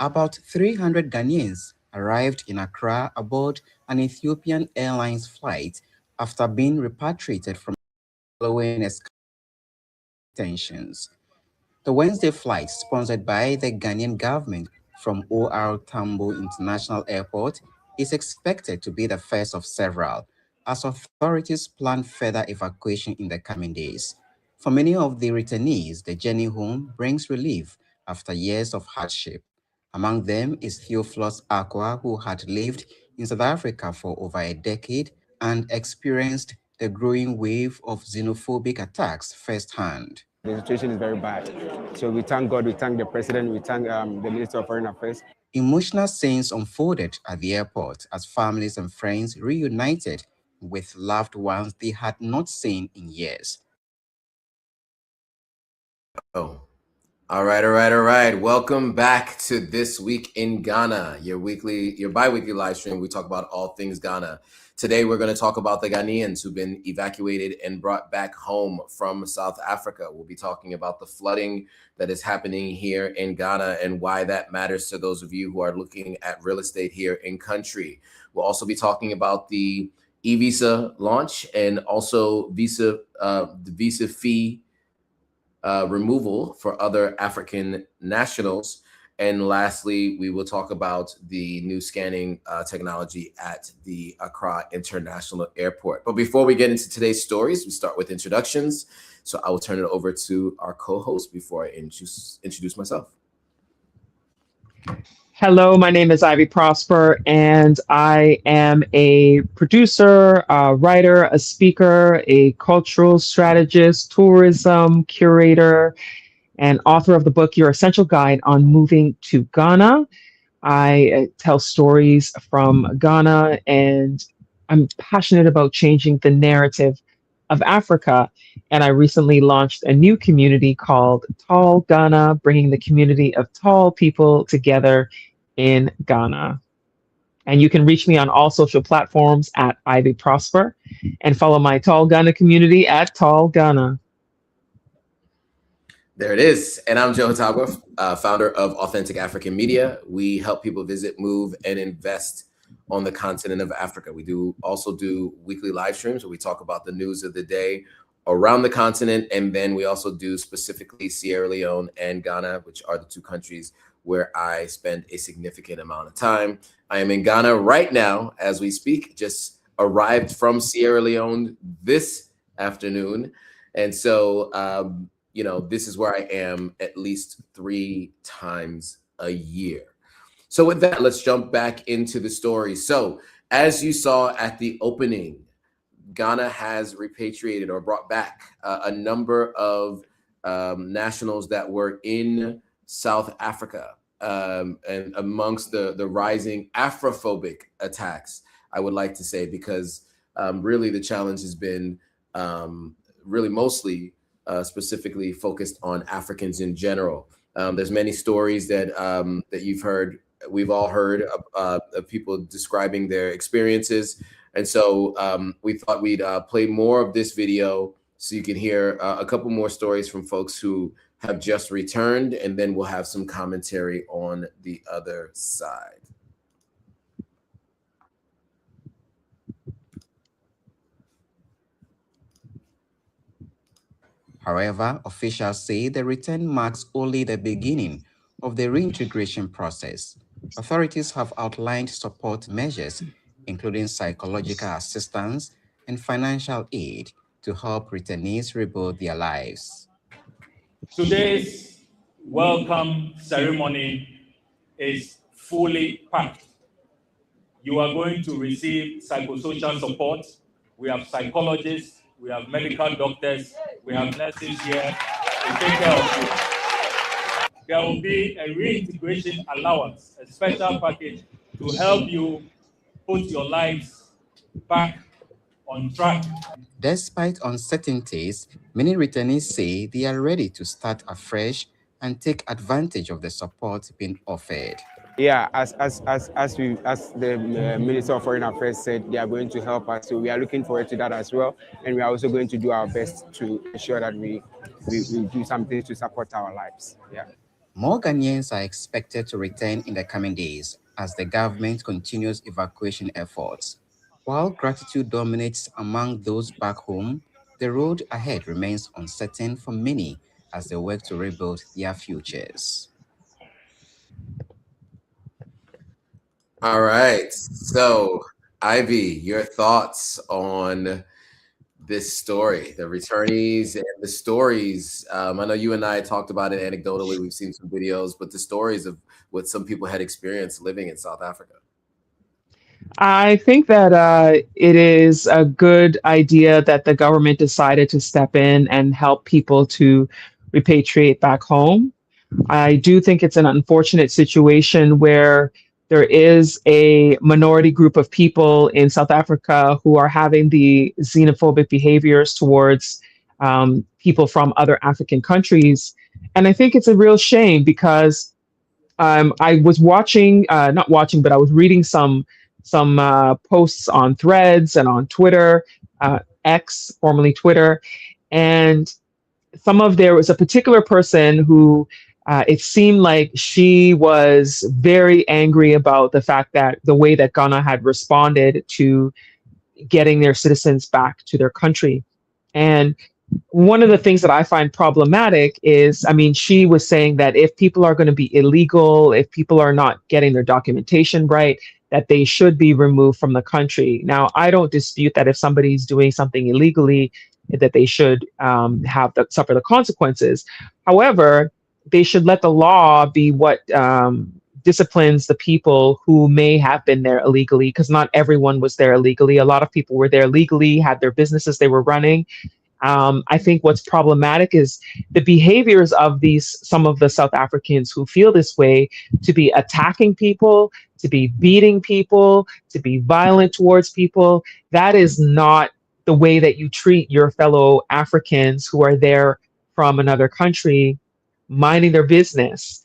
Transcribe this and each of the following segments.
About 300 Ghanaians arrived in Accra aboard an Ethiopian Airlines flight after being repatriated from following escalating tensions. The Wednesday flight, sponsored by the Ghanaian government from OR Tambo International Airport, is expected to be the first of several, as authorities plan further evacuation in the coming days. For many of the returnees, the journey home brings relief after years of hardship. Among them is Theophilus Akwa, who had lived in South Africa for over a decade and experienced the growing wave of xenophobic attacks firsthand. The situation is very bad. So we thank God, we thank the president, we thank the Minister of Foreign Affairs. Emotional scenes unfolded at the airport as families and friends reunited with loved ones they had not seen in years. Oh, all right. Welcome back to This Week in Ghana, your bi-weekly live stream. We talk about all things Ghana. Today, we're going to talk about the Ghanaians who've been evacuated and brought back home from South Africa. We'll be talking about the flooding that is happening here in Ghana and why that matters to those of you who are looking at real estate here in country. We'll also be talking about the EVISA launch and also the visa fee removal for other African nationals. And lastly, we will talk about the new scanning technology at the Accra International Airport. But before we get into today's stories, we start with introductions. So I will turn it over to our co-host before I introduce myself. Hello, my name is Ivy Prosper, and I am a producer, a writer, a speaker, a cultural strategist, tourism curator, and author of the book, Your Essential Guide on Moving to Ghana. I tell stories from Ghana, and I'm passionate about changing the narrative of Africa. And I recently launched a new community called Tall Ghana, bringing the community of tall people together in Ghana. And you can reach me on all social platforms at Ivy Prosper and follow my Tall Ghana community at Tall Ghana. There it is. And I'm Joe Hatagwa, founder of Authentic African Media. We help people visit, move, and invest on the continent of Africa. We also do weekly live streams where we talk about the news of the day around the continent. And then we also do specifically Sierra Leone and Ghana, which are the two countries where I spend a significant amount of time. I am in Ghana right now as we speak, just arrived from Sierra Leone this afternoon. And so, this is where I am at least 3 times a year. So with that, let's jump back into the story. So as you saw at the opening, Ghana has repatriated or brought back a number of nationals that were in South Africa, and amongst the rising Afrophobic attacks, I would like to say, because really the challenge has been really mostly specifically focused on Africans in general. There's many stories that you've heard, we've all heard of people describing their experiences. And so we thought we'd play more of this video so you can hear a couple more stories from folks who have just returned, and then we'll have some commentary on the other side. However, officials say the return marks only the beginning of the reintegration process. Authorities have outlined support measures, including psychological assistance and financial aid, to help returnees rebuild their lives. Today's welcome ceremony is fully packed. You are going to receive psychosocial support. We have psychologists, we have medical doctors, we have nurses here to take care of you. There will be a reintegration allowance, a special package to help you put your lives back on track. Despite uncertainties, many returnees say they are ready to start afresh and take advantage of the support being offered. Yeah, as the Minister of Foreign Affairs said, they are going to help us. So we are looking forward to that as well. And we are also going to do our best to ensure that we do something to support our lives. Yeah. More Ghanaians are expected to return in the coming days as the government continues evacuation efforts. While gratitude dominates among those back home, the road ahead remains uncertain for many as they work to rebuild their futures. All right. So, Ivy, your thoughts on this story, the returnees and the stories. I know you and I talked about it anecdotally. We've seen some videos, but the stories of what some people had experienced living in South Africa. I think that it is a good idea that the government decided to step in and help people to repatriate back home. I do think it's an unfortunate situation where there is a minority group of people in South Africa who are having the xenophobic behaviors towards people from other African countries. And I think it's a real shame because I was watching, not watching, but I was reading some posts on Threads and on Twitter, X, formerly Twitter, and there was a particular person who it seemed like she was very angry about the fact that the way that Ghana had responded to getting their citizens back to their country. And one of the things that I find problematic is, I mean, she was saying that if people are going to be illegal, if people are not getting their documentation right, that they should be removed from the country. Now, I don't dispute that if somebody's doing something illegally, that they should suffer the consequences. However, they should let the law be what disciplines the people who may have been there illegally, because not everyone was there illegally. A lot of people were there legally, had their businesses they were running. I think what's problematic is the behaviors of some of the South Africans who feel this way, to be attacking people, to be beating people, to be violent towards people. That is not the way that you treat your fellow Africans who are there from another country, minding their business.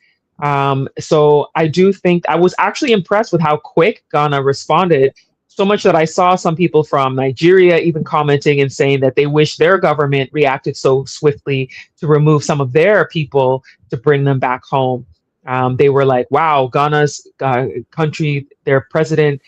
So I do think I was actually impressed with how quick Ghana responded. So much that I saw some people from Nigeria even commenting and saying that they wish their government reacted so swiftly to remove some of their people to bring them back home. They were like, wow, Ghana's country, their president,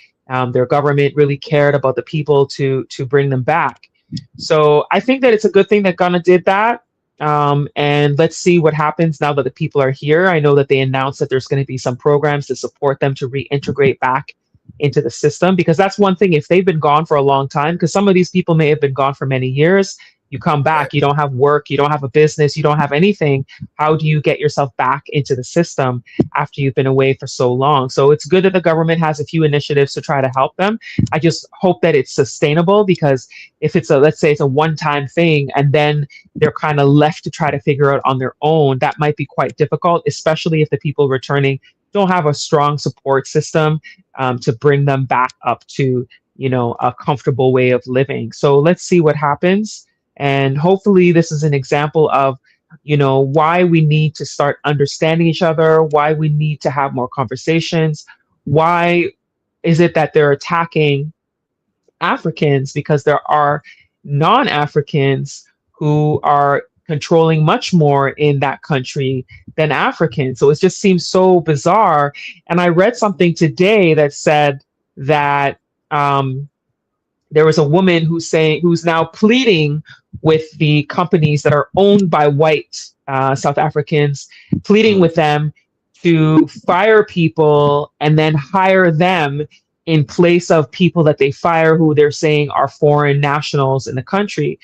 their government really cared about the people to bring them back. So I think that it's a good thing that Ghana did that. And let's see what happens now that the people are here. I know that they announced that there's going to be some programs to support them to reintegrate back into the system, because that's one thing. If they've been gone for a long time, because some of these people may have been gone for many years, you come back, you don't have work, you don't have a business, you don't have anything. How do you get yourself back into the system after you've been away for so long? So it's good that the government has a few initiatives to try to help them. I just hope that it's sustainable, because if let's say it's a one-time thing and then they're kind of left to try to figure out on their own, that might be quite difficult, especially if the people returning don't have a strong support system to bring them back up to, a comfortable way of living. So let's see what happens. And hopefully this is an example of, why we need to start understanding each other, why we need to have more conversations. Why is it that they're attacking Africans? Because there are non-Africans who are controlling much more in that country than Africans. So it just seems so bizarre. And I read something today that said that there was a woman who's now pleading with the companies that are owned by white South Africans, pleading with them to fire people and then hire them in place of people that they fire who they're saying are foreign nationals in the country.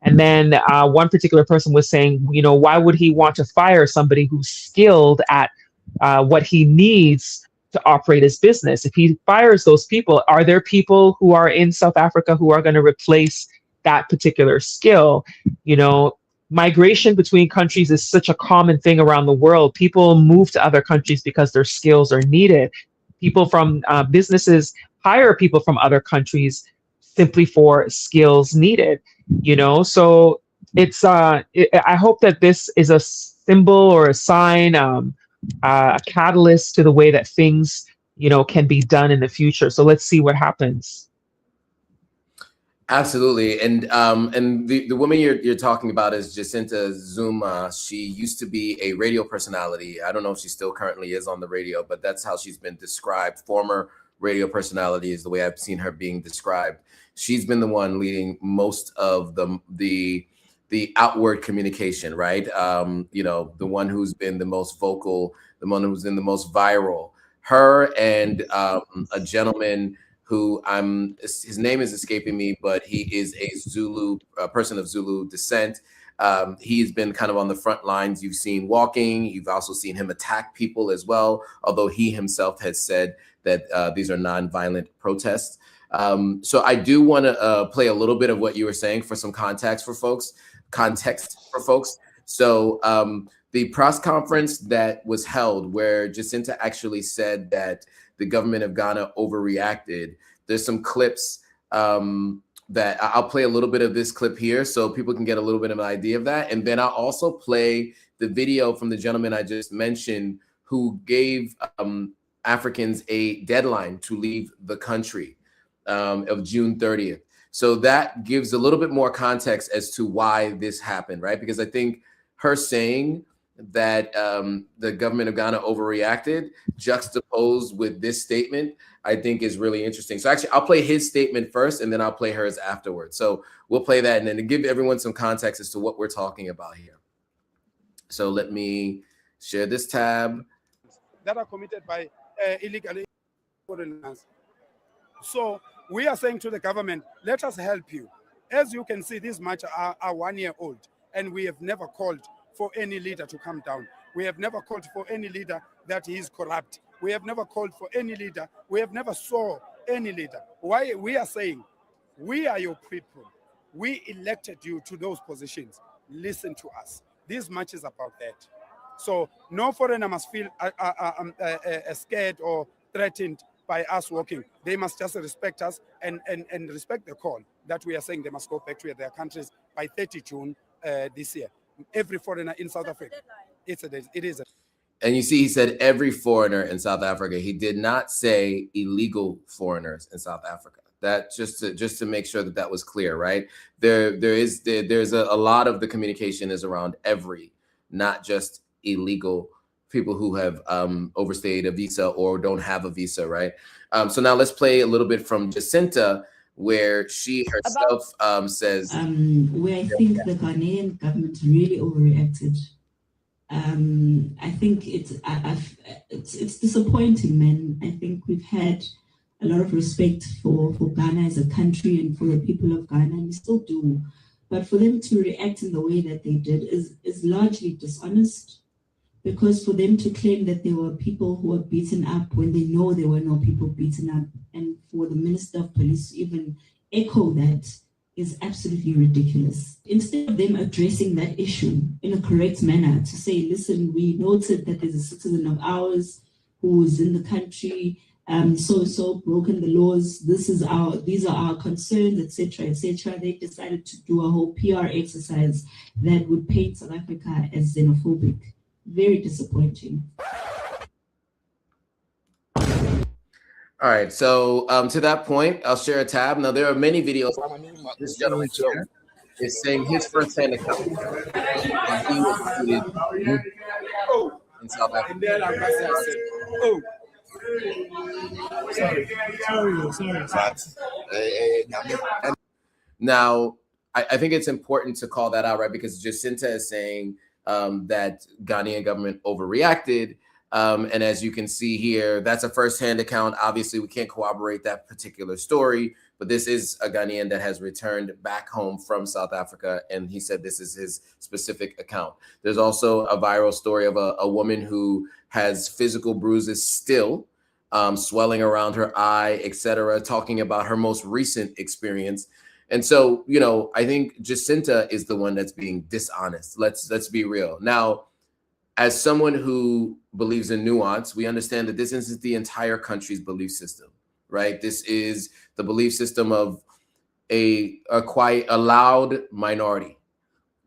And then one particular person was saying, why would he want to fire somebody who's skilled at what he needs to operate his business? If he fires those people, are there people who are in South Africa who are going to replace that particular skill? Migration between countries is such a common thing around the world. People move to other countries because their skills are needed. People from businesses hire people from other countries simply for skills needed. So it's I hope that this is a symbol or a sign, a catalyst to the way that things can be done in the future. So let's see what happens. Absolutely, and the woman you're talking about is Jacinta Zuma. She used to be a radio personality. I don't know if she still currently is on the radio, but that's how she's been described. Former radio personality is the way I've seen her being described. She's been the one leading most of the outward communication, right? You know, the one who's been the most vocal, the one who's been the most viral. Her and a gentleman who his name is escaping me, but he is a person of Zulu descent. He's been kind of on the front lines. You've seen walking. You've also seen him attack people as well, although he himself has said that these are non-violent protests. So I do want to play a little bit of what you were saying for some context for folks. So the press conference that was held where Jacinta actually said that the government of Ghana overreacted. There's some clips that I'll play a little bit of this clip here so people can get a little bit of an idea of that. And then I'll also play the video from the gentleman I just mentioned who gave Africans a deadline to leave the country of June 30th. So that gives a little bit more context as to why this happened, right? Because I think her saying that the government of Ghana overreacted, juxtaposed with this statement, I think is really interesting. So actually, I'll play his statement first, and then I'll play hers afterwards. So we'll play that, and then to give everyone some context as to what we're talking about here. So let me share this tab. That are committed by illegal foreigners. So we are saying to the government, let us help you. As you can see, these marches are 1 year old, and we have never called for any leader to come down. We have never called for any leader that he is corrupt. We have never called for any leader. We have never saw any leader. Why we are saying, we are your people. We elected you to those positions. Listen to us. This match is about that. So no foreigner must feel scared or threatened by us walking. They must just respect us and respect the call that we are saying they must go back to their countries by 30 June this year. Every foreigner in South Africa. It is. And you see, he said every foreigner in South Africa. He did not say illegal foreigners in South Africa. That just to make sure that that was clear, right? There's a lot of the communication is around every, not just illegal people who have overstayed a visa or don't have a visa, right? So now let's play a little bit from Jacinta, where she herself says, where I think the Ghanaian government really overreacted. I think it's disappointing, man. I think we've had a lot of respect for Ghana as a country and for the people of Ghana, and we still do. But for them to react in the way that they did is largely dishonest, because for them to claim that there were people who were beaten up when they know there were no people beaten up, and for the Minister of Police to even echo that is absolutely ridiculous. Instead of them addressing that issue in a correct manner, to say, listen, we noted that there's a citizen of ours who is in the country, so broken the laws, these are our concerns, etc., etc. They decided to do a whole PR exercise that would paint South Africa as xenophobic. Very disappointing. all right, so to that point, I'll share a tab. Now, there are many videos. This gentleman here is saying his first-hand account. And he was in South Africa. Now, I think it's important to call that out, right? Because Jacinta is saying that Ghanaian government overreacted. And as you can see here, that's a first-hand account. Obviously, we can't corroborate that particular story, but this is a Ghanaian that has returned back home from South Africa, and he said this is his specific account. There's also a viral story of a woman who has physical bruises still, swelling around her eye, etc., talking about her most recent experience. And so, you know, I think Jacinta is the one that's being dishonest. Let's be real. Now, as someone who believes in nuance, we understand that this isn't the entire country's belief system, right? This is the belief system of a loud minority,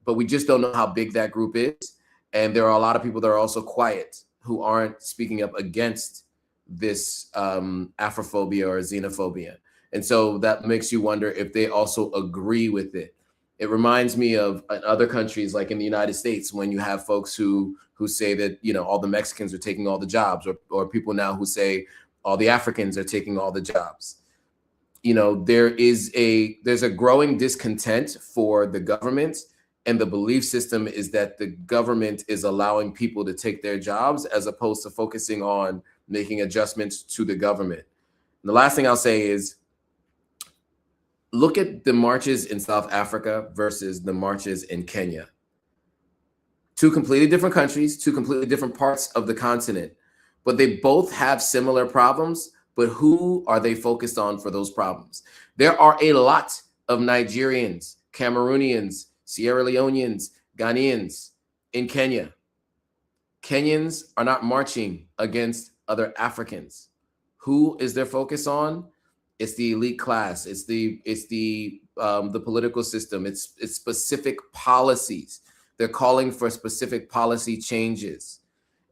but we just don't know how big that group is. And there are a lot of people that are also quiet who aren't speaking up against this Afrophobia or xenophobia. And so that makes you wonder if they also agree with it. It reminds me of other countries, like in the United States, when you have folks who say that, you know, all the Mexicans are taking all the jobs, or people now who say all the Africans are taking all the jobs. You know, there's a growing discontent for the government, and the belief system is that the government is allowing people to take their jobs as opposed to focusing on making adjustments to the government. And the last thing I'll say is, look at the marches in South Africa versus the marches in Kenya. Two completely different countries, two completely different parts of the continent, but they both have similar problems. But who are they focused on for those problems? There are a lot of Nigerians, Cameroonians, Sierra Leoneans, Ghanaians in Kenya. Kenyans are not marching against other Africans. Who is their focus on? It's the elite class. It's the political system. It's specific policies. They're calling for specific policy changes.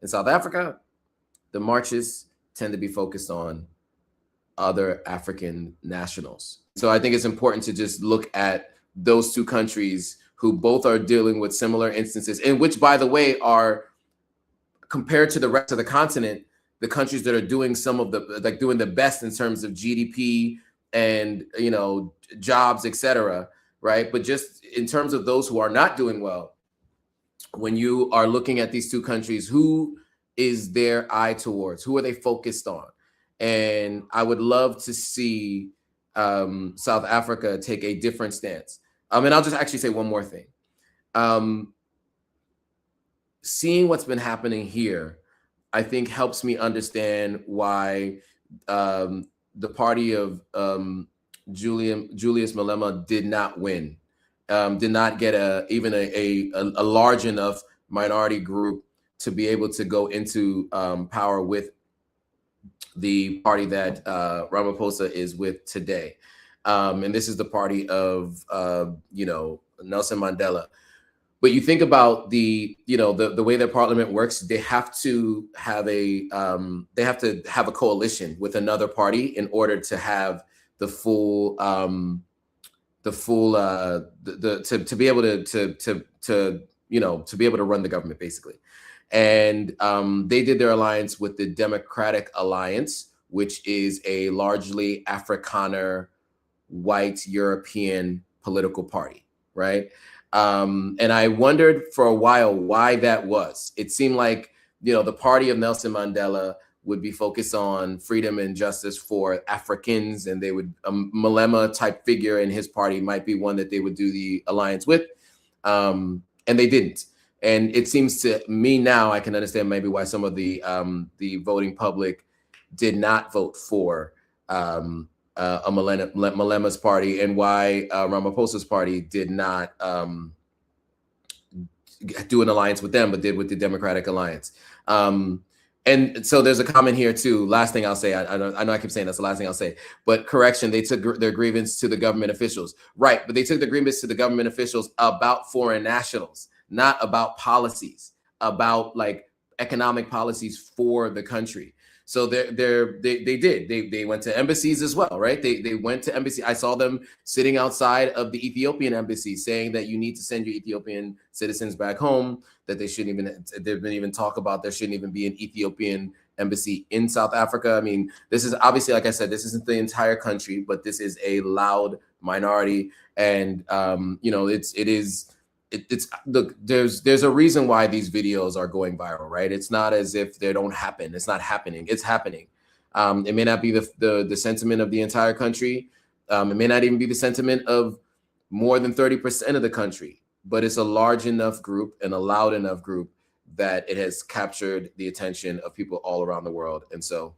In South Africa, the marches tend to be focused on other African nationals. So I think it's important to just look at those two countries who both are dealing with similar instances, and which, by the way, are, compared to the rest of the continent, the countries that are doing some of the, like, doing the best in terms of GDP and, you know, jobs, etc., right? But just in terms of those who are not doing well, when you are looking at these two countries, who is their eye towards? Who are they focused on? And I would love to see South Africa take a different stance. And I'll just actually say one more thing. Seeing what's been happening here, I think helps me understand why the party of Julius Malema did not win, did not get even a large enough minority group to be able to go into power with the party that Ramaphosa is with today. And this is the party of, you know, Nelson Mandela. But you think about the way their parliament works, they have to have a coalition with another party in order to have to be able to run the government, basically. And they did their alliance with the Democratic Alliance, which is a largely Afrikaner, white European political party, right? And I wondered for a while why that was. It seemed like, you know, the party of Nelson Mandela would be focused on freedom and justice for Africans, and they would, a Malema type figure in his party might be one that they would do the alliance with, and they didn't. And it seems to me now, I can understand maybe why some of the voting public did not vote for Malema's party, and why Ramaphosa's party did not do an alliance with them, but did with the Democratic Alliance. And so there's a comment here too. Last thing I'll say, I know I keep saying that's the last thing I'll say, but correction, they took their grievance to the government officials. Right, but they took the grievance to the government officials about foreign nationals, not about policies, about like economic policies for the country. So they went to embassies as well, right? They went to embassy. I saw them sitting outside of the Ethiopian embassy saying that you need to send your Ethiopian citizens back home, that they shouldn't even, there's been even talk about there shouldn't even be an Ethiopian embassy in South Africa. I mean, this is obviously, like I said, this isn't the entire country, but this is a loud minority. And, you know, there's a reason why these videos are going viral, right? It's not as if they don't happen. It's not happening. It's happening. It may not be the sentiment of the entire country. It may not even be the sentiment of more than 30% of the country, but it's a large enough group and a loud enough group that it has captured the attention of people all around the world. And so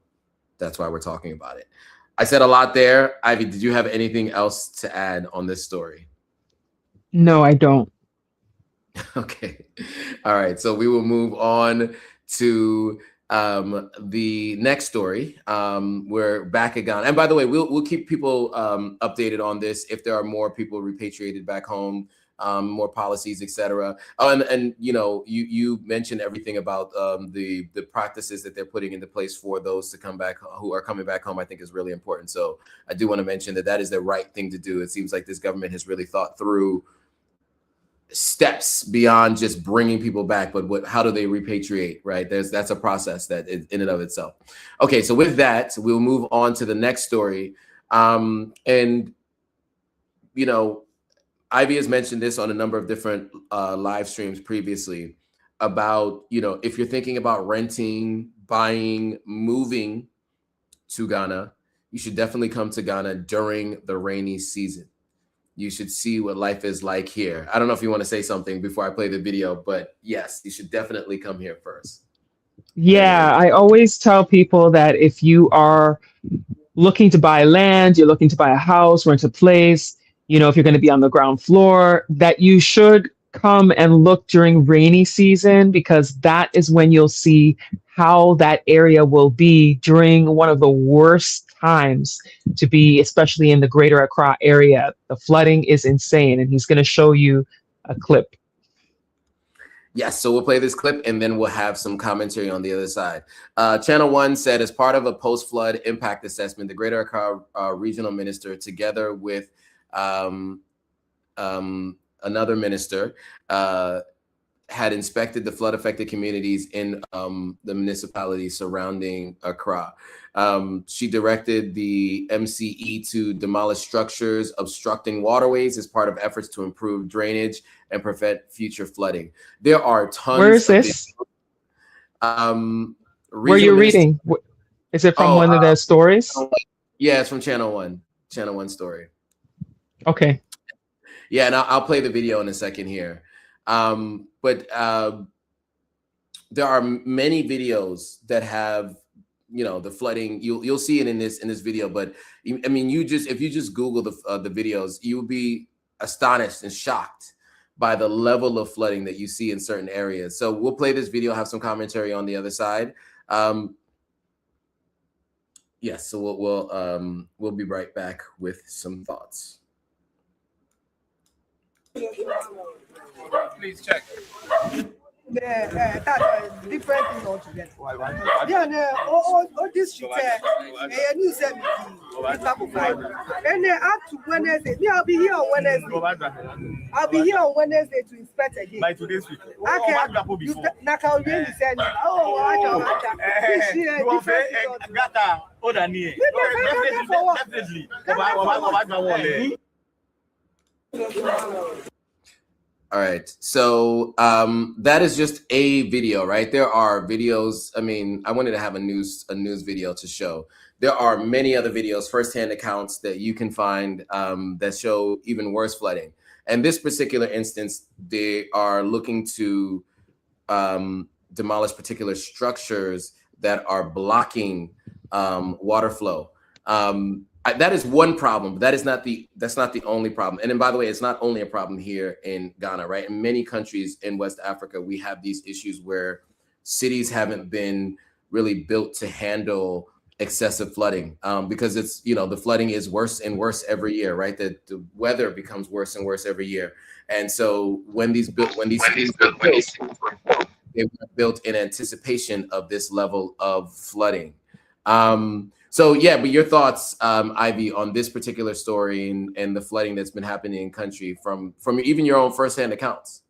that's why we're talking about it. I said a lot there. Ivy, did you have anything else to add on this story? No, I don't. Okay. All right. So we will move on to the next story. We're back at Ghana. And by the way, we'll keep people updated on this. If there are more people repatriated back home, more policies, etc. Oh, and you know, you mentioned everything about the practices that they're putting into place for those to come back who are coming back home. I think is really important. So I do want to mention that is the right thing to do. It seems like this government has really thought through steps beyond just bringing people back, but how do they repatriate, right? That's a process that is in and of itself. Okay, so with that, we'll move on to the next story. And you know, Ivy has mentioned this on a number of different live streams previously about, you know, if you're thinking about renting, buying, moving to Ghana, you should definitely come to Ghana during the rainy season. You should see what life is like here. I don't know if you want to say something before I play the video, but yes, you should definitely come here first. Yeah, I always tell people that if you are looking to buy land, you're looking to buy a house, rent a place, you know, if you're going to be on the ground floor, that you should come and look during rainy season, because that is when you'll see how that area will be during one of the worst times to be, especially in the greater Accra area. The flooding is insane, and he's going to show you a clip. Yes, so we'll play this clip and then we'll have some commentary on the other side. Channel 1 said, as part of a post-flood impact assessment, the Greater Accra Regional Minister, together with another minister, had inspected the flood-affected communities in the municipalities surrounding Accra. She directed the MCE to demolish structures obstructing waterways as part of efforts to improve drainage and prevent future flooding. There are tons. Where is this? Where you're reading? Is it from one of the stories? Yeah, it's from Channel 1. Channel 1 story. Okay. Yeah, and I'll play the video in a second here. But there are many videos that have, you know, the flooding. You'll see it in this video. But I mean, if you just Google the videos, you'll be astonished and shocked by the level of flooding that you see in certain areas. So we'll play this video, have some commentary on the other side. Yes, so we'll be right back with some thoughts. Please check. Different thing altogether. Yeah, all this shit. News and up to Wednesday. Me, I'll be here on Wednesday. I'll be here on Wednesday to inspect again. By today's week. Okay. Nakao really said, oh, Definitely. All right, so that is just a video, right? There are videos. I mean, I wanted to have a news video to show. There are many other videos, firsthand accounts that you can find that show even worse flooding. And this particular instance, they are looking to demolish particular structures that are blocking water flow. That is one problem, but that's not the only problem. And then, by the way, it's not only a problem here in Ghana, right? In many countries in West Africa, we have these issues where cities haven't been really built to handle excessive flooding because it's, you know, the flooding is worse and worse every year, right? The weather becomes worse and worse every year. And so when these cities were built, they were built in anticipation of this level of flooding. So yeah, but your thoughts, Ivy, on this particular story and the flooding that's been happening in country from even your own firsthand accounts.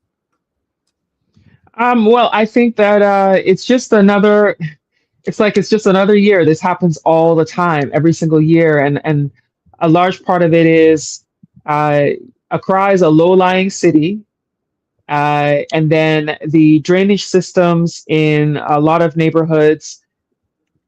Well, I think that it's just another year. This happens all the time, every single year, and a large part of it is Accra is a low-lying city, and then the drainage systems in a lot of neighborhoods,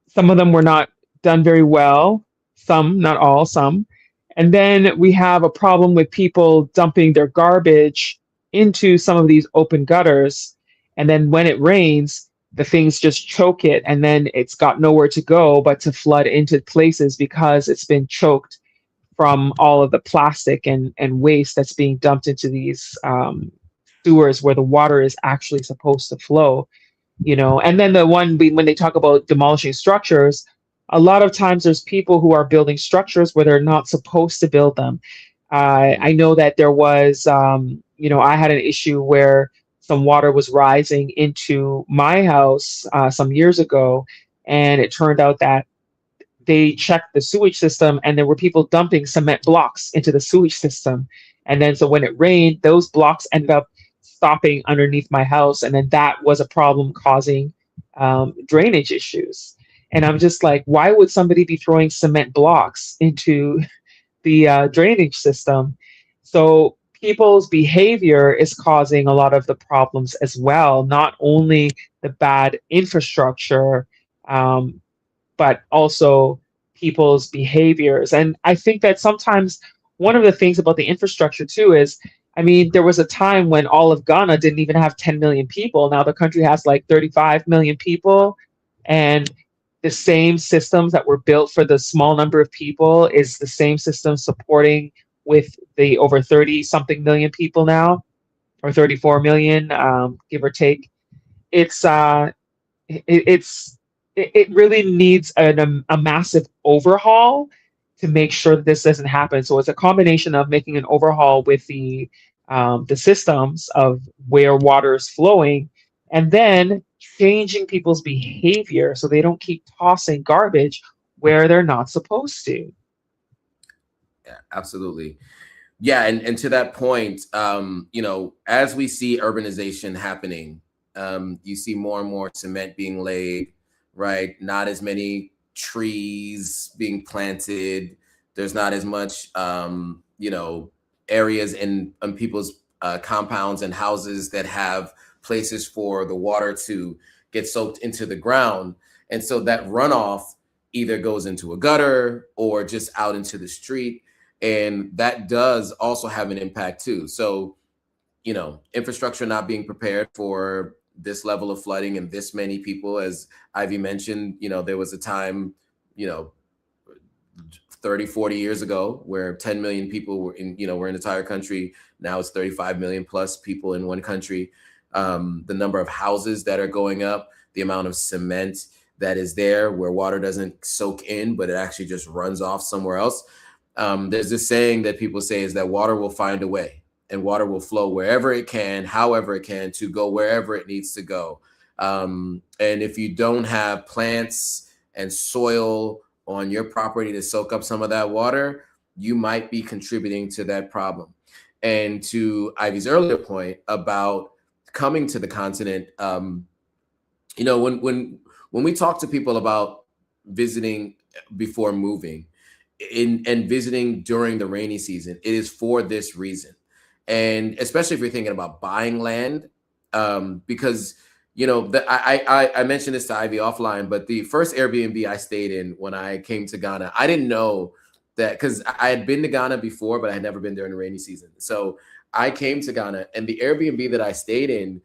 some of them were not done very well, some, not all, some. And then we have a problem with people dumping their garbage into some of these open gutters. And then when it rains, the things just choke it, and then it's got nowhere to go but to flood into places because it's been choked from all of the plastic and waste that's being dumped into these sewers where the water is actually supposed to flow, you know. And then when they talk about demolishing structures, a lot of times there's people who are building structures where they're not supposed to build them. I know that there was, you know, I had an issue where some water was rising into my house some years ago, and it turned out that they checked the sewage system and there were people dumping cement blocks into the sewage system. And then so when it rained, those blocks ended up stopping underneath my house. And then that was a problem causing drainage issues. And I'm just like, why would somebody be throwing cement blocks into the drainage system? So people's behavior is causing a lot of the problems as well, not only the bad infrastructure, but also people's behaviors. And I think that sometimes one of the things about the infrastructure too is, I mean, there was a time when all of Ghana didn't even have 10 million people. Now the country has like 35 million people, and the same systems that were built for the small number of people is the same system supporting with the over 30 something million people now, or 34 million, give or take. It's it's it really needs a massive overhaul to make sure that this doesn't happen. So it's a combination of making an overhaul with the systems of where water is flowing, and then changing people's behavior so they don't keep tossing garbage where they're not supposed to. Yeah, absolutely. Yeah, and to that point, you know, as we see urbanization happening, you see more and more cement being laid, right? Not as many trees being planted. There's not as much, you know, areas in people's compounds and houses that have places for the water to get soaked into the ground. And so that runoff either goes into a gutter or just out into the street. And that does also have an impact too. So, you know, infrastructure not being prepared for this level of flooding and this many people, as Ivy mentioned, you know, there was a time, you know, 30, 40 years ago where 10 million people were in, you know, were in the entire country. Now it's 35 million plus people in one country. The number of houses that are going up, the amount of cement that is there where water doesn't soak in, but it actually just runs off somewhere else. There's this saying that people say is that water will find a way. And water will flow wherever it can, however it can, to go wherever it needs to go. And if you don't have plants and soil on your property to soak up some of that water, you might be contributing to that problem. And to Ivy's earlier point about coming to the continent, you know, when we talk to people about visiting before moving and visiting during the rainy season, it is for this reason. And especially if you're thinking about buying land, because, you know, I mentioned this to Ivy offline, but the first Airbnb I stayed in when I came to Ghana, I didn't know that, because I had been to Ghana before, but I had never been during the rainy season. So I came to Ghana, and the Airbnb that I stayed in,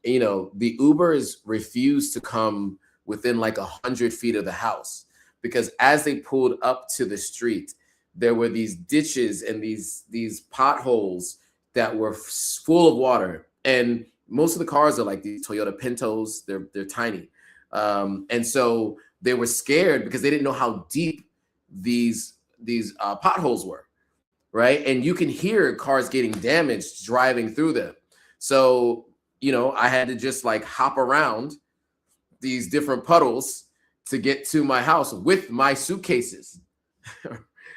you know, the Ubers refused to come within like 100 feet of the house, because as they pulled up to the street, there were these ditches and these potholes that were full of water. And most of the cars are like these Toyota Pintos. They're tiny. And so they were scared because they didn't know how deep these potholes were, right? And you can hear cars getting damaged driving through them. So, you know, I had to just like hop around these different puddles to get to my house with my suitcases.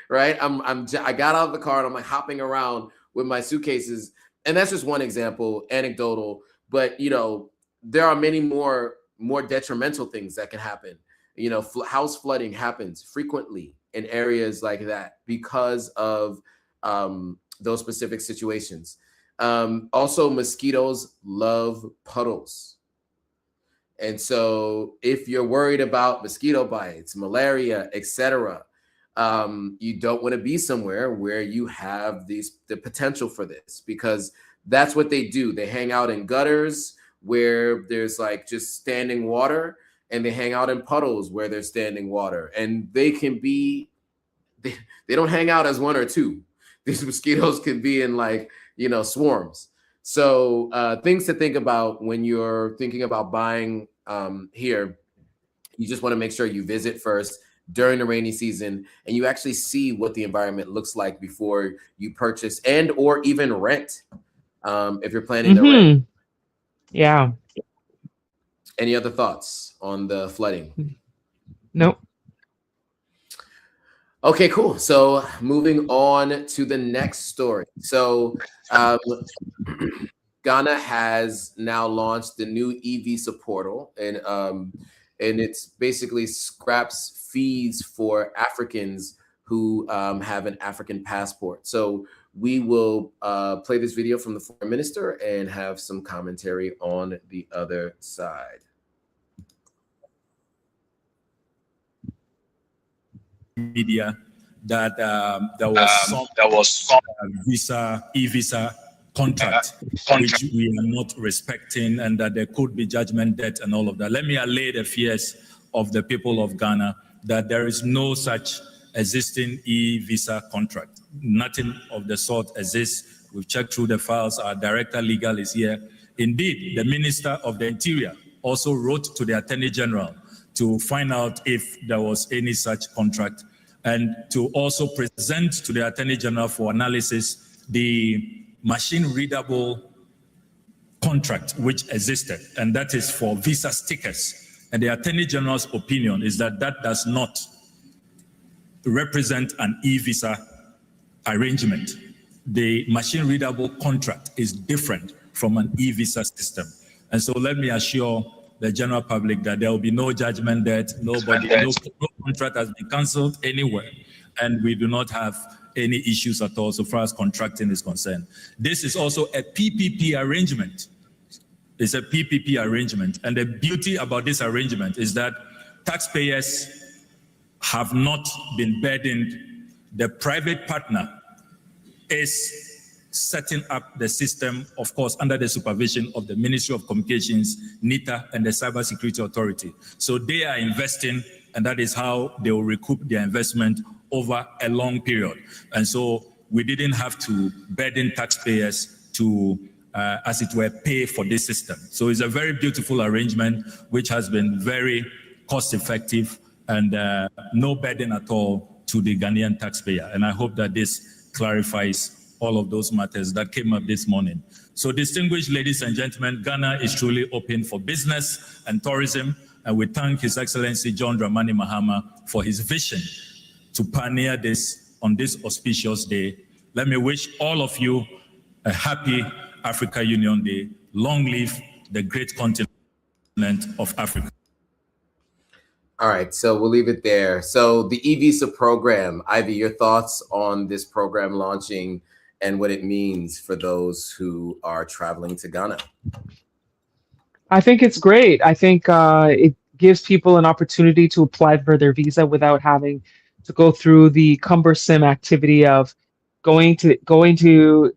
Right? I got out of the car and I'm like hopping around with my suitcases. And that's just one example, anecdotal, but you know, there are many more detrimental things that can happen. You know, house flooding happens frequently in areas like that because of those specific situations. Also, mosquitoes love puddles. And so if you're worried about mosquito bites, malaria, etc., you don't want to be somewhere where you have the potential for this, because that's what they do. They hang out in gutters where there's like just standing water, and they hang out in puddles where there's standing water, and they can be, they don't hang out as one or two. These mosquitoes can be in like, you know, swarms. So things to think about when you're thinking about buying here. You just want to make sure you visit first, during the rainy season, and you actually see what the environment looks like before you purchase and or even rent, if you're planning to rent. Yeah. Any other thoughts on the flooding? Nope. Okay, cool. So moving on to the next story. So Ghana has now launched the new EVISA portal, and it's basically scraps fees for Africans who have an African passport. So we will play this video from the foreign minister and have some commentary on the other side. Media that there was some EVISA contract which we are not respecting, and that there could be judgment debt and all of that. Let me allay the fears of the people of Ghana that there is no such existing EVISA contract. Nothing of the sort exists. We've checked through the files. Our director legal is here. Indeed, the Minister of the Interior also wrote to the Attorney General to find out if there was any such contract, and to also present to the Attorney General for analysis the machine-readable contract which existed, and that is for visa stickers. And the Attorney General's opinion is that that does not represent an e-visa arrangement. The machine-readable contract is different from an e-visa system. And so let me assure the general public that there will be no judgment debt, no contract has been cancelled anywhere, and we do not have any issues at all so far as contracting is concerned. This is also a PPP arrangement. It's a PPP arrangement, and the beauty about this arrangement is that taxpayers have not been burdened. The private partner is setting up the system, of course, under the supervision of the Ministry of Communications, NITA, and the Cybersecurity Authority. So they are investing, and that is how they will recoup their investment over a long period. And so we didn't have to burden taxpayers to, as it were, pay for this system. So it's a very beautiful arrangement, which has been very cost-effective and no burden at all to the Ghanaian taxpayer. And I hope that this clarifies all of those matters that came up this morning. So distinguished ladies and gentlemen, Ghana is truly open for business and tourism, and we thank His Excellency John Dramani Mahama for his vision to pioneer this on this auspicious day. Let me wish all of you a happy Africa Union Day. Long live the great continent of Africa. All right, so we'll leave it there. So the EVISA program, Ivy, your thoughts on this program launching and what it means for those who are traveling to Ghana? I think it's great. I think it gives people an opportunity to apply for their visa without having to go through the cumbersome activity of going to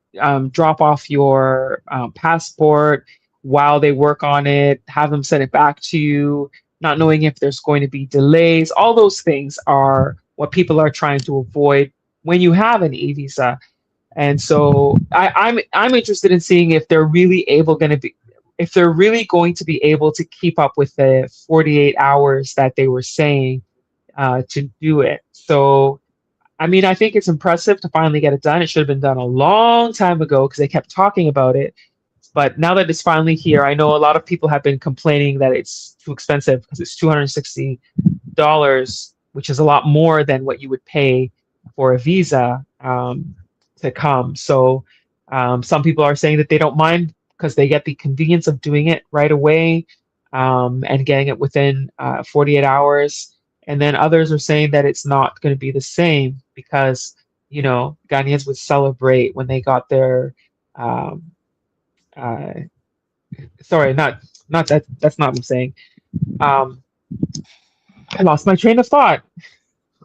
drop off your passport while they work on it, have them send it back to you, not knowing if there's going to be delays. All those things are what people are trying to avoid when you have an e-visa. And so I'm interested in seeing if they're really going to be able to keep up with the 48 hours that they were saying to do it. So, I mean, I think it's impressive to finally get it done. It should have been done a long time ago because they kept talking about it. But now that it's finally here, I know a lot of people have been complaining that it's too expensive because it's $260, which is a lot more than what you would pay for a visa to come. So some people are saying that they don't mind because they get the convenience of doing it right away and getting it within 48 hours. And then others are saying that it's not going to be the same because, you know, Ghanaians would celebrate when they got their sorry, not that. That's not what I'm saying. I lost my train of thought.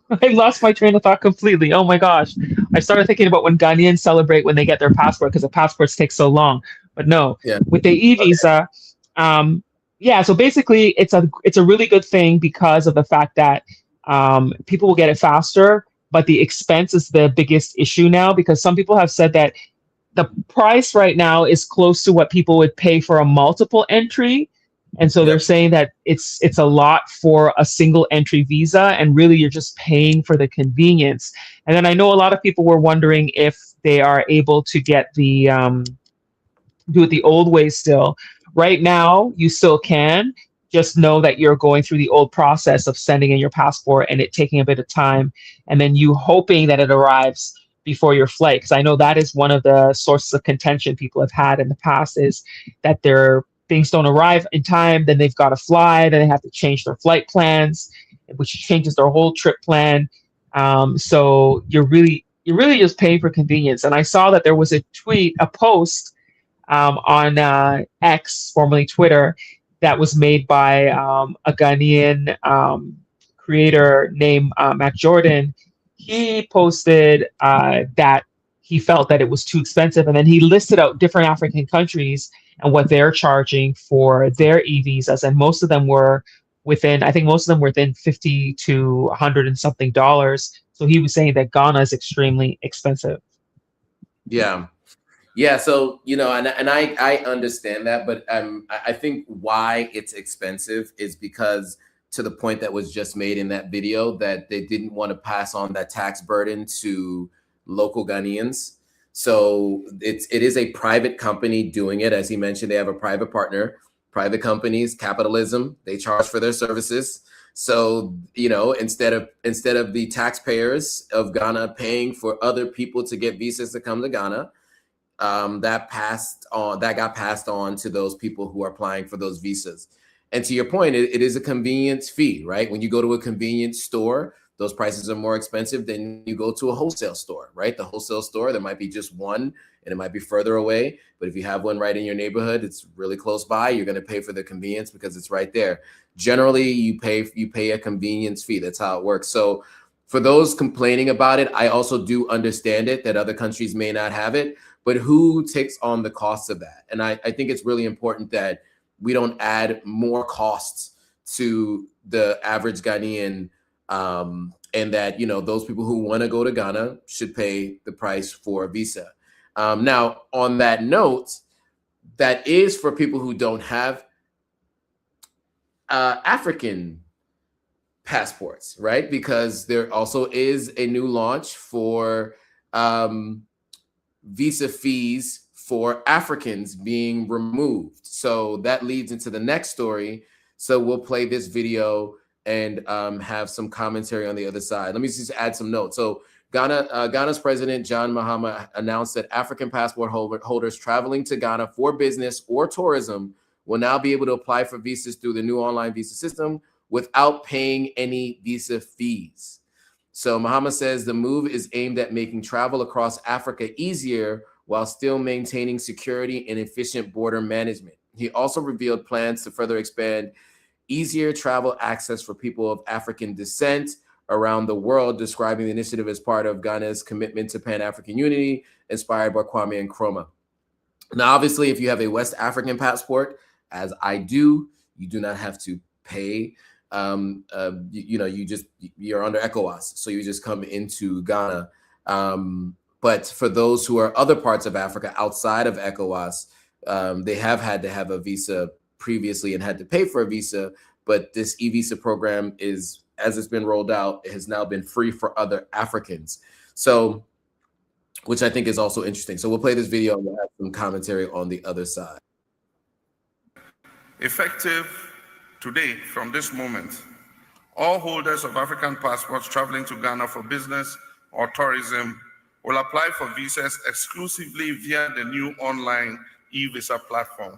I lost my train of thought completely. Oh my gosh. I started thinking about when Ghanaians celebrate when they get their passport because the passports take so long. But no, with the e-visa, so basically it's a really good thing because of the fact that people will get it faster, but the expense is the biggest issue now because some people have said that the price right now is close to what people would pay for a multiple entry And so they're saying that it's a lot for a single entry visa, and really you're just paying for the convenience. And then I know a lot of people were wondering if they are able to get the do it the old way still. Right now, you still can. Just know that you're going through the old process of sending in your passport and it taking a bit of time, and then you hoping that it arrives before your flight. Because I know that is one of the sources of contention people have had in the past, is that their things don't arrive in time, then they've got to fly, then they have to change their flight plans, which changes their whole trip plan. So you're really just paying for convenience. And I saw that there was a post on X, formerly Twitter, that was made by a Ghanaian creator named Mac Jordan. He posted that he felt that it was too expensive, and then he listed out different African countries and what they're charging for their e-visas, and most of them were within 50 to 100 and something dollars. So he was saying that Ghana is extremely expensive. Yeah. Yeah, so and I understand that, but I think why it's expensive is because, to the point that was just made in that video, that they didn't want to pass on that tax burden to local Ghanaians. So it is a private company doing it. As he mentioned, they have a private partner. Private companies, capitalism, they charge for their services. So instead of the taxpayers of Ghana paying for other people to get visas to come to Ghana, that got passed on to those people who are applying for those visas. And to your point, it is a convenience fee, right? When you go to a convenience store, those prices are more expensive than you go to a wholesale store, right? The wholesale store, there might be just one and it might be further away. But if you have one right in your neighborhood, it's really close by, you're going to pay for the convenience because it's right there. Generally, you pay a convenience fee. That's how it works. So for those complaining about it, I also do understand it, that other countries may not have it, but who takes on the costs of that? And I think it's really important that we don't add more costs to the average Ghanaian, and that, those people who want to go to Ghana should pay the price for a visa. Now, on that note, that is for people who don't have African passports, right? Because there also is a new launch for visa fees for Africans being removed. So that leads into the next story. So we'll play this video and have some commentary on the other side. Let me just add some notes. So Ghana's President John Mahama announced that African passport holders traveling to Ghana for business or tourism will now be able to apply for visas through the new online visa system without paying any visa fees. So Mahama says the move is aimed at making travel across Africa easier while still maintaining security and efficient border management. He also revealed plans to further expand easier travel access for people of African descent around the world, describing the initiative as part of Ghana's commitment to Pan-African unity, inspired by Kwame Nkrumah. Now, obviously, if you have a West African passport, as I do, you do not have to pay. You're under ECOWAS, so you just come into Ghana. But for those who are other parts of Africa outside of ECOWAS, they have had to have a visa previously and had to pay for a visa. But this EVISA program is, as it's been rolled out, it has now been free for other Africans. So, which I think is also interesting. So we'll play this video and we'll have some commentary on the other side. Effective today, from this moment, all holders of African passports traveling to Ghana for business or tourism will apply for visas exclusively via the new online EVISA platform,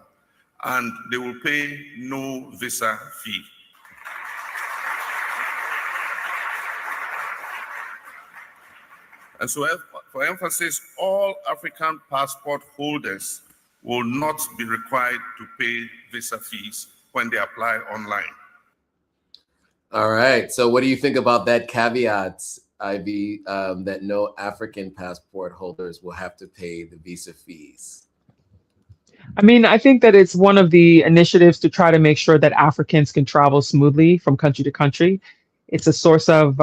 and they will pay no visa fee. And so, for emphasis, all African passport holders will not be required to pay visa fees when they apply online. All right. So what do you think about that caveat, Ivy, that no African passport holders will have to pay the visa fees? I mean, I think that it's one of the initiatives to try to make sure that Africans can travel smoothly from country to country. It's a source of,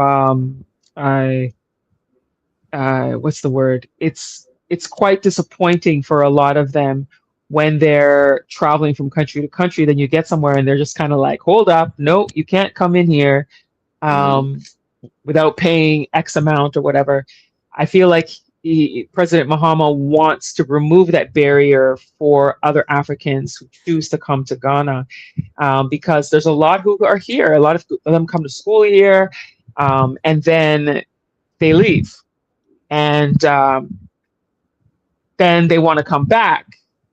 what's the word? It's quite disappointing for a lot of them when they're traveling from country to country, then you get somewhere and they're just kind of like, hold up, no, you can't come in here without paying X amount or whatever. I feel like President Mahama wants to remove that barrier for other Africans who choose to come to Ghana, because there's a lot who are here. A lot of them come to school here, and then they leave, and then they want to come back.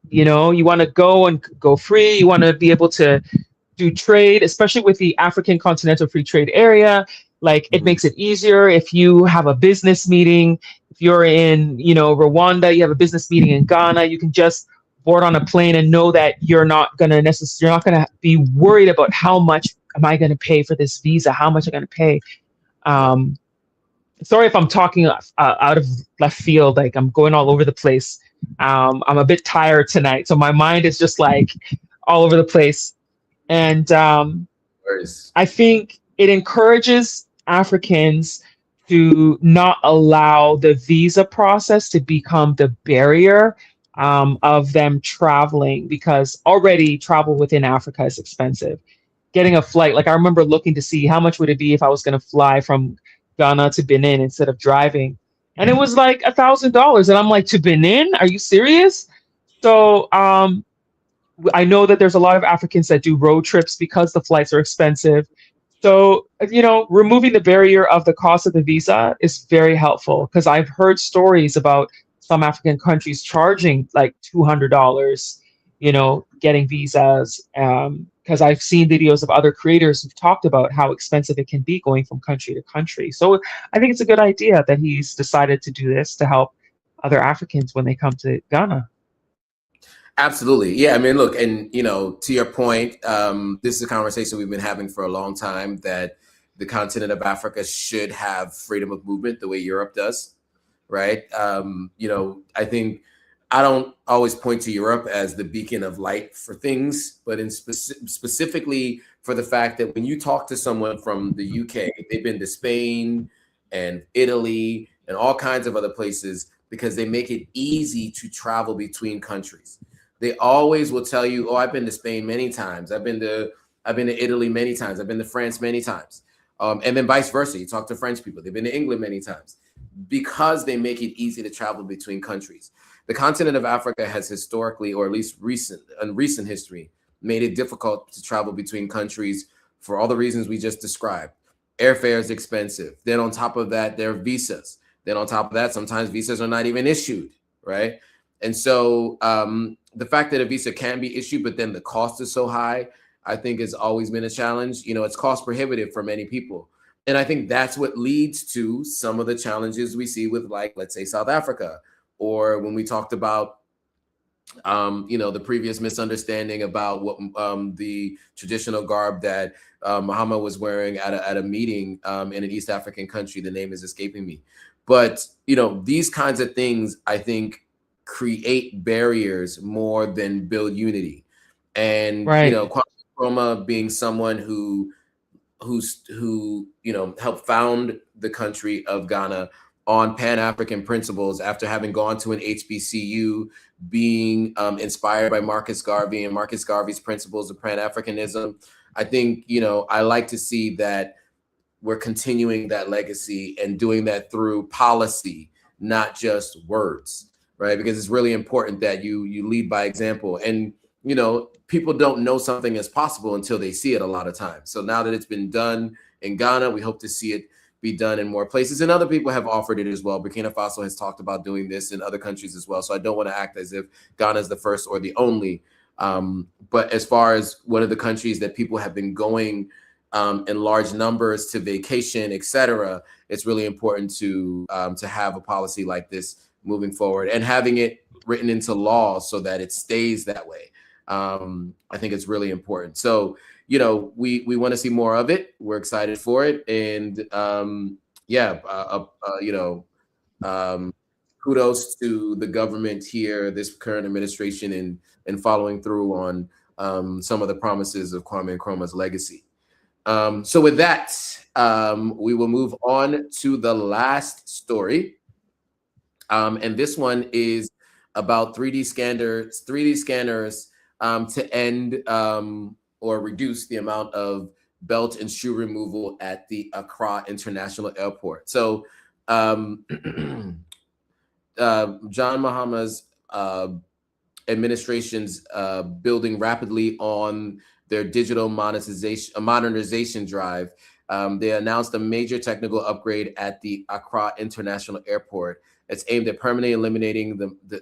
You know, you want to go and go free. You want to be able to do trade, especially with the African Continental Free Trade Area. Like, it makes it easier if you have a business meeting. If you're in, you know, Rwanda, you have a business meeting in Ghana, you can just board on a plane and know that you're not going to be worried about how much am I going to pay for this visa? How much am I going to pay? Sorry if I'm talking out of left field, like I'm going all over the place. I'm a bit tired tonight, so my mind is just like all over the place. And I think it encourages Africans to not allow the visa process to become the barrier of them traveling, because already travel within Africa is expensive. Getting a flight, like I remember looking to see how much would it be if I was going to fly from Ghana to Benin instead of driving. And it was like $1,000. And I'm like, to Benin? Are you serious? So I know that there's a lot of Africans that do road trips because the flights are expensive. So, you know, removing the barrier of the cost of the visa is very helpful, because I've heard stories about some African countries charging like $200, you know, getting visas. Because I've seen videos of other creators who've talked about how expensive it can be going from country to country. So I think it's a good idea that he's decided to do this to help other Africans when they come to Ghana. Absolutely. Yeah. I mean, look, and, you know, to your point, this is a conversation we've been having for a long time, that the continent of Africa should have freedom of movement the way Europe does. Right. You know, I think I don't always point to Europe as the beacon of light for things, but in specifically for the fact that when you talk to someone from the UK, they've been to Spain and Italy and all kinds of other places because they make it easy to travel between countries. They always will tell you, oh, I've been to Spain many times. I've been to Italy many times. I've been to France many times. And then vice versa. You talk to French people. They've been to England many times because they make it easy to travel between countries. The continent of Africa has historically, or at least in recent history, made it difficult to travel between countries for all the reasons we just described. Airfare is expensive. Then on top of that, there are visas. Then on top of that, sometimes visas are not even issued, right? And so the fact that a visa can be issued, but then the cost is so high, I think has always been a challenge. You know, it's cost prohibitive for many people. And I think that's what leads to some of the challenges we see with, like, let's say South Africa, or when we talked about, you know, the previous misunderstanding about what the traditional garb that Muhammad was wearing at a meeting in an East African country. The name is escaping me. But, you know, these kinds of things, I think, create barriers more than build unity. And, you know, Kwame Nkrumah being someone who you know, helped found the country of Ghana on Pan-African principles after having gone to an HBCU, being inspired by Marcus Garvey and Marcus Garvey's principles of Pan-Africanism. I think, you know, I like to see that we're continuing that legacy and doing that through policy, not just words, right? Because it's really important that you lead by example. And, you know, people don't know something is possible until they see it a lot of times. So now that it's been done in Ghana, we hope to see it be done in more places. And other people have offered it as well. Burkina Faso has talked about doing this in other countries as well. So I don't want to act as if Ghana is the first or the only. But as far as one of the countries that people have been going in large numbers to vacation, etc., it's really important to have a policy like this moving forward and having it written into law so that it stays that way. I think it's really important. So, you know, we want to see more of it. We're excited for it. And you know, kudos to the government here, this current administration, and following through on some of the promises of Kwame Nkrumah's legacy. So with that, we will move on to the last story. And this one is about 3D scanners to end or reduce the amount of belt and shoe removal at the Accra International Airport. So John Mahama's administration's building rapidly on their digital modernization drive. They announced a major technical upgrade at the Accra International Airport. It's aimed at permanently eliminating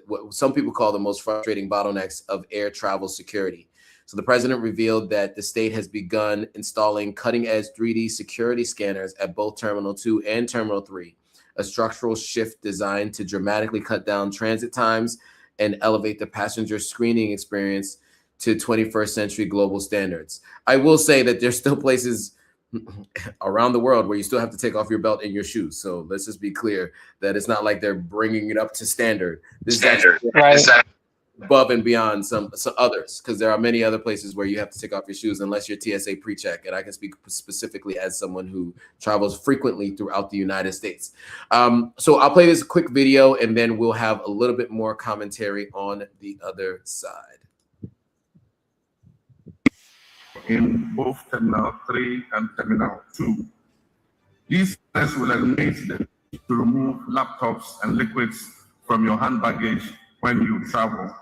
what some people call the most frustrating bottlenecks of air travel security. So the president revealed that the state has begun installing cutting-edge 3D security scanners at both Terminal 2 and Terminal 3, a structural shift designed to dramatically cut down transit times and elevate the passenger screening experience to 21st century global standards. I will say that there's still places around the world where you still have to take off your belt and your shoes. So let's just be clear that it's not like they're bringing it up to standard. This is right. above and beyond some others, because there are many other places where you have to take off your shoes unless you're TSA pre-check. And I can speak specifically as someone who travels frequently throughout the United States. So I'll play this quick video and then we'll have a little bit more commentary on the other side. In both Terminal 3 and Terminal 2. These tests will eliminate the need to remove laptops and liquids from your hand baggage when you travel.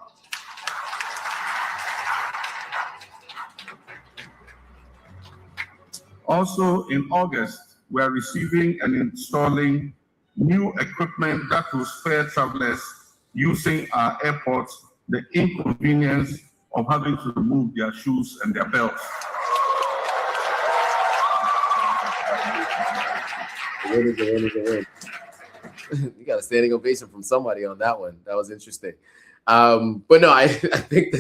Also, in August, we are receiving and installing new equipment that will spare travelers using our airports the inconvenience of having to remove their shoes and their belts. You got a standing ovation from somebody on that one. That was interesting. But no, I think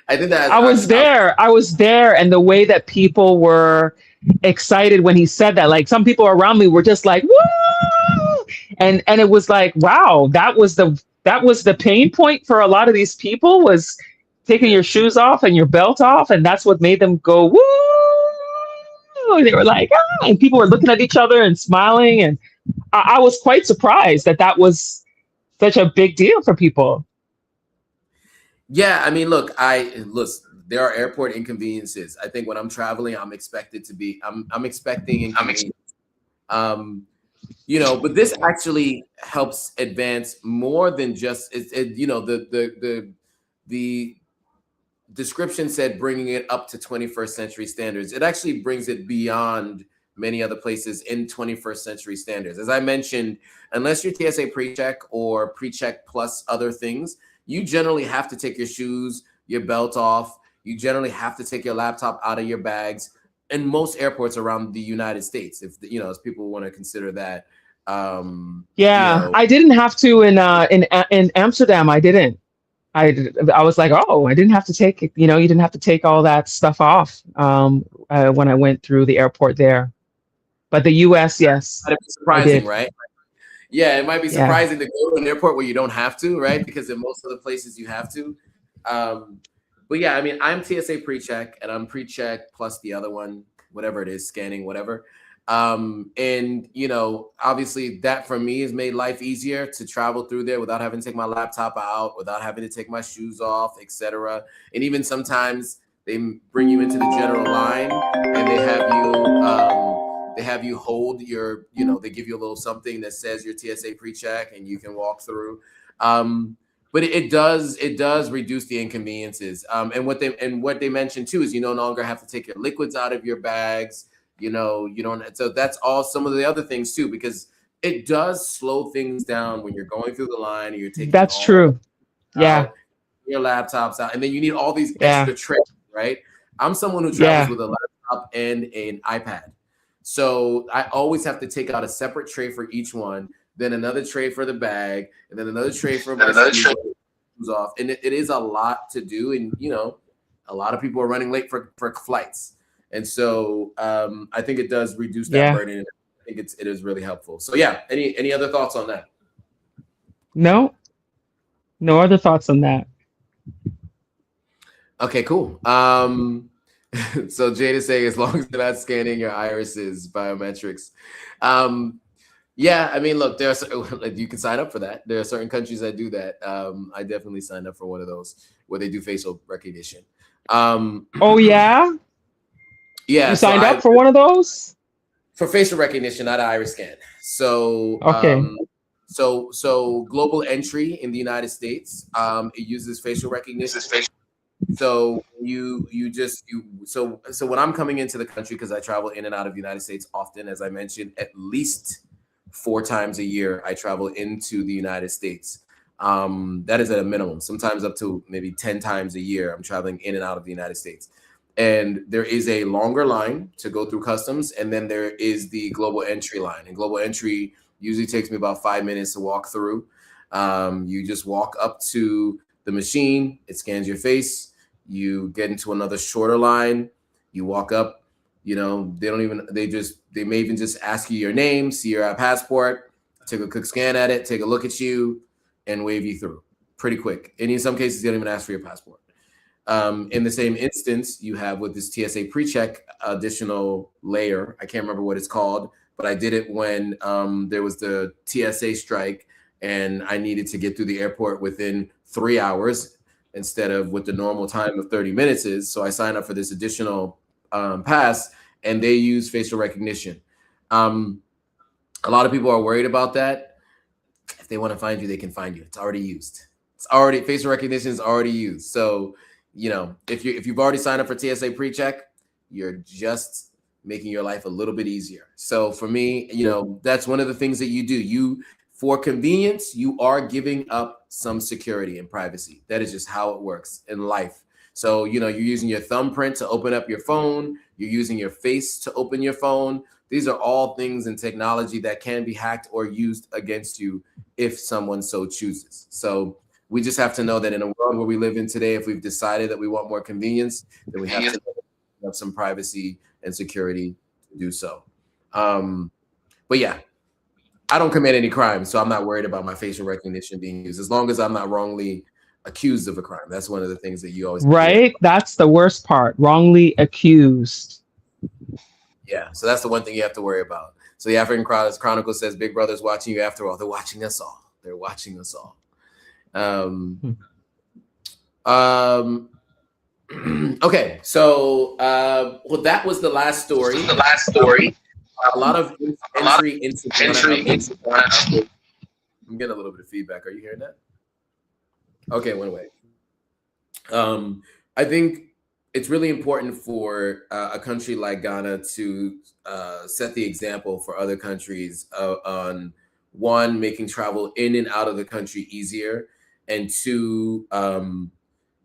that I was there, and the way that people were excited when he said that, like some people around me were just like, woo! And it was like, wow, that was the pain point for a lot of these people, was taking your shoes off and your belt off, and that's what made them go woo. And they were like, ah, and people were looking at each other and smiling, and I was quite surprised that was such a big deal for people. Yeah, I mean, look, there are airport inconveniences. I think when I'm traveling, I'm expecting inconvenience. You know, but this actually helps advance more than just the description said bringing it up to 21st century standards. It actually brings it beyond many other places in 21st century standards. As I mentioned, unless you're TSA pre-check or pre-check plus other things, you generally have to take your shoes, your belt off. You generally have to take your laptop out of your bags in most airports around the United States. If as people want to consider that. I didn't have to in Amsterdam. I didn't. I was like, oh, I didn't have to take it. You didn't have to take all that stuff off when I went through the airport there. But the U.S., yes. That'd be surprising, right? Yeah, it might be surprising to go to an airport where you don't have to, right? Because in most other places you have to. But yeah, I mean, I'm TSA pre-check, and I'm pre-check plus the other one, whatever it is, scanning, whatever. And obviously that for me has made life easier to travel through there without having to take my laptop out, without having to take my shoes off, etc. And even sometimes they bring you into the general line and they have you hold your, they give you a little something that says your TSA pre-check and you can walk through. But it does reduce the inconveniences. And what they mentioned too is you no longer have to take your liquids out of your bags. You don't. So that's all some of the other things too, because it does slow things down when you're going through the line and you're taking. That's true. Yeah. Your laptops out, and then you need all these extra trays, right? I'm someone who travels with a laptop and an iPad, so I always have to take out a separate tray for each one, then another tray for the bag, and then another tray for my shoes off. And it is a lot to do, and a lot of people are running late for flights. And so I think it does reduce that burden. I think it is really helpful. So yeah, any other thoughts on that? No other thoughts on that. Okay, cool. So Jade is saying as long as they're not scanning your irises, biometrics. Yeah, I mean, look, you can sign up for that. There are certain countries that do that. I definitely signed up for one of those where they do facial recognition. Oh yeah, yeah. you signed up for one of those? For facial recognition, not iris scan. So, Okay. So global entry in the United States, it uses facial recognition. So so when I'm coming into the country, because I travel in and out of the United States often, as I mentioned, at least 4 times a year, I travel into the United States. That is at a minimum, sometimes up to maybe 10 times a year. I'm traveling in and out of the United States. And there is a longer line to go through customs. And then there is the global entry line. And global entry usually takes me about 5 minutes to walk through. You just walk up to the machine, it scans your face, you get into another shorter line, you walk up, you know, they may even just ask you your name, see your passport, take a quick scan at it, take a look at you, and wave you through pretty quick. And in some cases, they don't even ask for your passport. In the same instance, you have with this TSA pre-check additional layer. I can't remember what it's called, but I did it when there was the TSA strike and I needed to get through the airport within 3 hours instead of what the normal time of 30 minutes is. So I signed up for this additional pass, and they use facial recognition. A lot of people are worried about that. If they want to find you, they can find you. It's already used. Facial recognition is already used. So, you know, if you've already signed up for TSA pre-check, you're just making your life a little bit easier. So for me, you know, that's one of the things that you do. For convenience, you are giving up some security and privacy. That is just how it works in life. So, you know, you're using your thumbprint to open up your phone. You're using your face to open your phone. These are all things in technology that can be hacked or used against you if someone so chooses. So we just have to know that in a world where we live in today, if we've decided that we want more convenience, then we have to have some privacy and security to do so. But yeah, I don't commit any crime, so I'm not worried about my facial recognition being used as long as I'm not wrongly accused of a crime. That's one of the things that you always right. That's the worst part. Wrongly accused. Yeah, so that's the one thing you have to worry about. So the African Chronicle says, "Big Brother's watching you. After all, they're watching us all. They're watching us all." Okay, so well, that was the last story. A lot of entry into Ghana. I'm getting a little bit of feedback. Are you hearing that? Okay, it went away. I think it's really important for a country like Ghana to set the example for other countries on, one, making travel in and out of the country easier, and two,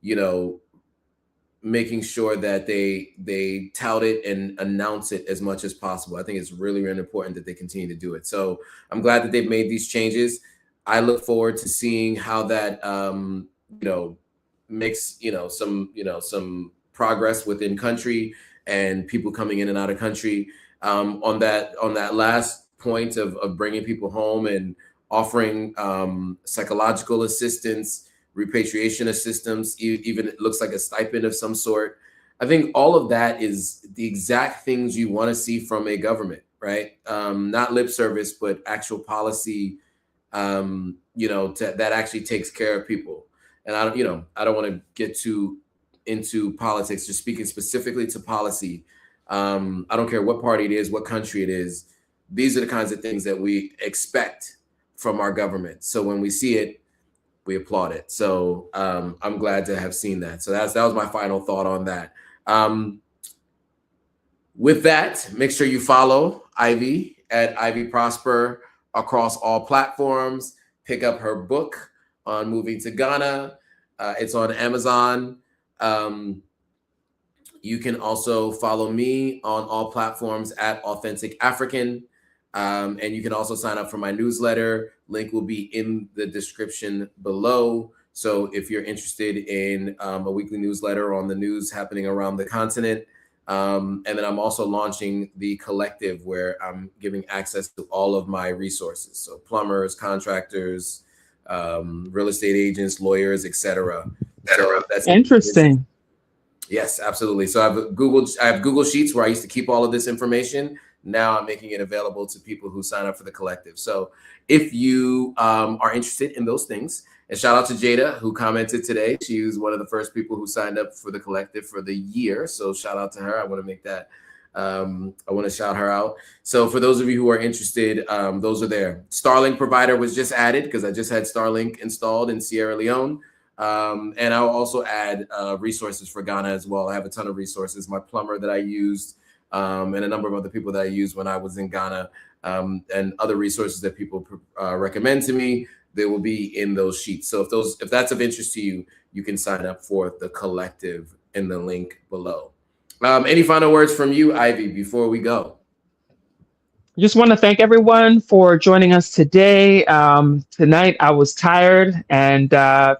you know, making sure that they tout it and announce it as much as possible. I think it's really, really important that they continue to do it. So I'm glad that they've made these changes. I look forward to seeing how that, you know, makes, some progress within country and people coming in and out of country. On that last point of bringing people home and offering psychological assistance, repatriation assistance, even it looks like a stipend of some sort. I think all of that is the exact things you want to see from a government, right? Not lip service, but actual policy, that actually takes care of people. And I don't want to get too into politics, just speaking specifically to policy. I don't care what party it is, what country it is. These are the kinds of things that we expect from our government. So when we see it, we applaud it. So I'm glad to have seen that. So that was my final thought on that. With that, make sure you follow Ivy at Ivy Prosper across all platforms. Pick up her book on moving to Ghana. It's on Amazon. You can also follow me on all platforms at Authentic African. And you can also sign up for my newsletter. Link will be in the description below. So if you're interested in a weekly newsletter on the news happening around the continent, and then I'm also launching the collective where I'm giving access to all of my resources. So plumbers, contractors, real estate agents, lawyers, etc. So that's interesting. Yes, absolutely. So I have Google Sheets where I used to keep all of this information. Now I'm making it available to people who sign up for the collective. So if you are interested in those things, and shout out to Jada, who commented today. She was one of the first people who signed up for the collective for the year. So shout out to her. I want to make that, I want to shout her out. So for those of you who are interested, those are there. Starlink provider was just added because I just had Starlink installed in Sierra Leone. And I'll also add resources for Ghana as well. I have a ton of resources. My plumber that I used, and a number of other people that I used when I was in Ghana, and other resources that people recommend to me, they will be in those sheets. So if that's of interest to you, you can sign up for the collective in the link below. Any final words from you, Ivy, before we go? I just want to thank everyone for joining us today. Tonight, I was tired and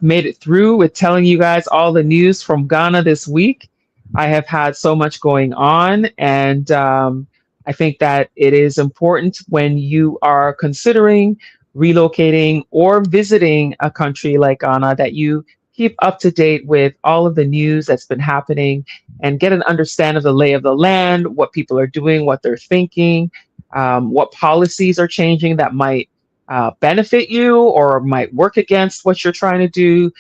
made it through with telling you guys all the news from Ghana this week. I have had so much going on, and I think that it is important when you are considering relocating or visiting a country like Ghana that you keep up to date with all of the news that's been happening and get an understanding of the lay of the land, what people are doing, what they're thinking, what policies are changing that might benefit you or might work against what you're trying to do.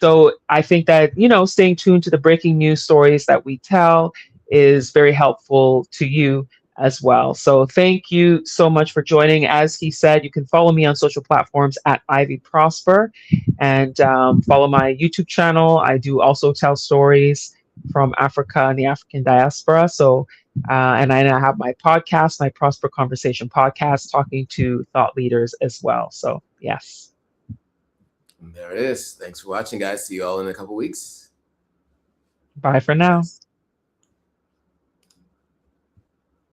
So I think that, staying tuned to the breaking news stories that we tell is very helpful to you as well. So thank you so much for joining. As he said, you can follow me on social platforms at Ivy Prosper, and follow my YouTube channel. I do also tell stories from Africa and the African diaspora. So, and I now have my podcast, my Prosper Conversation podcast, talking to thought leaders as well. So yes. There it is. Thanks for watching, guys. See you all in a couple weeks. Bye for now. Yes.